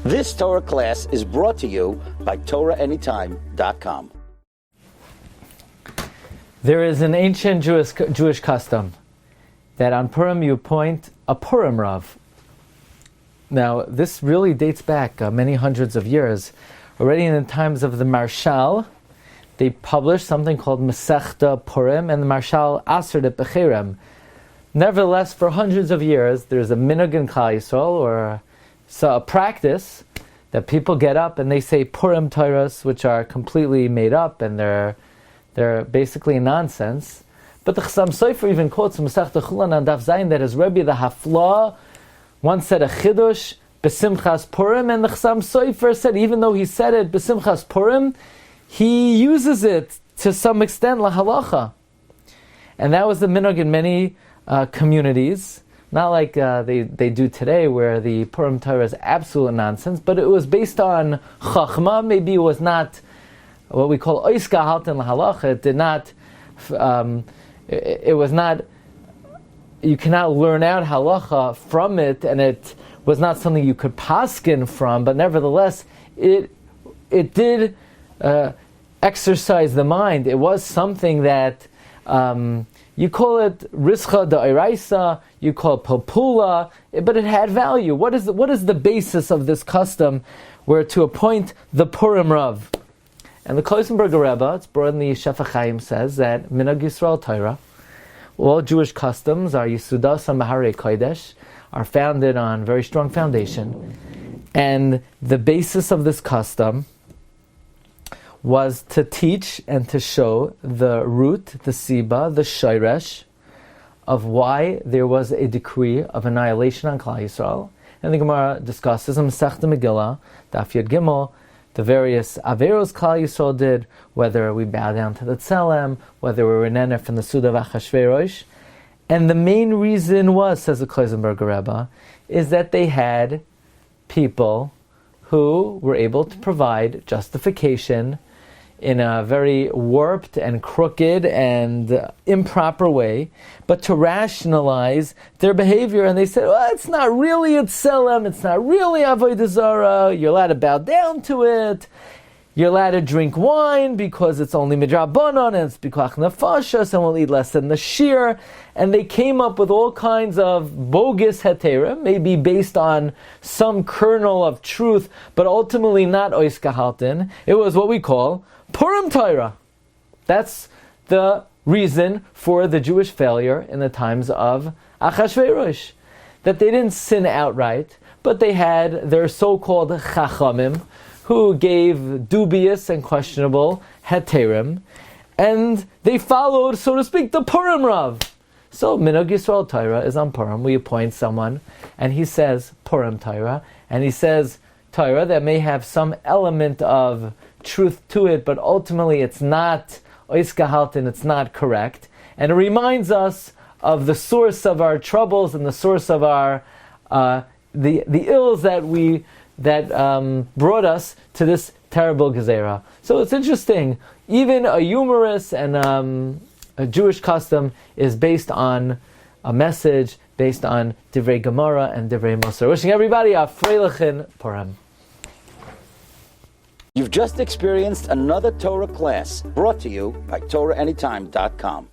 This Torah class is brought to you by TorahAnytime.com. There is an ancient Jewish custom that on Purim you appoint a Purim Rav. Now, this really dates back many hundreds of years. Already in the times of the Marshal, they published something called Masechta Purim, and the Marshal answered it Becherem. Nevertheless, for hundreds of years, there's a minhag in Klal Yisrael, or a practice, that people get up and they say Purim Torahs, which are completely made up, and they're basically nonsense. But the Chassam Sofer even quotes Masechta Chulan on Daf Zayin that his Rebbe, the Hafla, once said a Chidush, B'Simchas Purim, and the Chassam Sofer said, even though he said it B'Simchas Purim, he uses it to some extent la halacha. And that was the minhag in many communities, not like they do today, where the Purim Torah is absolute nonsense, but it was based on chachma. Maybe it was not what we call ois gehalten lahalacha. It did not. It was not. You cannot learn out halacha from it, and it was not something you could paskin from. But nevertheless, it did exercise the mind. It was something that. You call it rischa da'iraisa, you call it popula, but it had value. What is the basis of this custom where to appoint the Purim Rav? And the Kloisenberger Rebbe, it's brought in the Shefa Chaim, says that Minhag Yisrael Torah, all Jewish customs are Yisudas and Maharei Kodesh, are founded on very strong foundation. And the basis of this custom was to teach and to show the root, the siba, the shayresh, of why there was a decree of annihilation on Klal Yisrael. And the Gemara discusses in Masechta Megillah, Daf Yud Gimel, the various averos Klal Yisrael did, whether we bow down to the tzelem, whether we were nenef from the Suda of Achashverosh. And the main reason was, says the Kloisenberger Rebbe, is that they had people who were able to provide justification in a very warped and crooked and improper way, but to rationalize their behavior. And they said, well, it's not really a tzelem, it's not really avodah zarah, you're allowed to bow down to it, you're allowed to drink wine because it's only midrabanan and it's bikoach nefashos and we'll eat less than the shear. And they came up with all kinds of bogus heterim, maybe based on some kernel of truth, but ultimately not ois gehalten. It was what we call Purim Torah. That's the reason for the Jewish failure in the times of Achashverosh. That they didn't sin outright, but they had their so-called chachamim, who gave dubious and questionable heterim, and they followed, so to speak, the Purim Rav. So Minhag Yisrael Torah is on Purim. We appoint someone, and he says Purim Torah, and he says Torah that may have some element of truth to it, but ultimately it's not ois gehalten, it's not correct. And it reminds us of the source of our troubles and the source of our the ills that brought us to this terrible gezerah. So it's interesting. Even a humorous and a Jewish custom is based on a message, based on divrei Gemara and divrei Musar. Wishing everybody a freilichen Purim. You've just experienced another Torah class brought to you by TorahAnytime.com.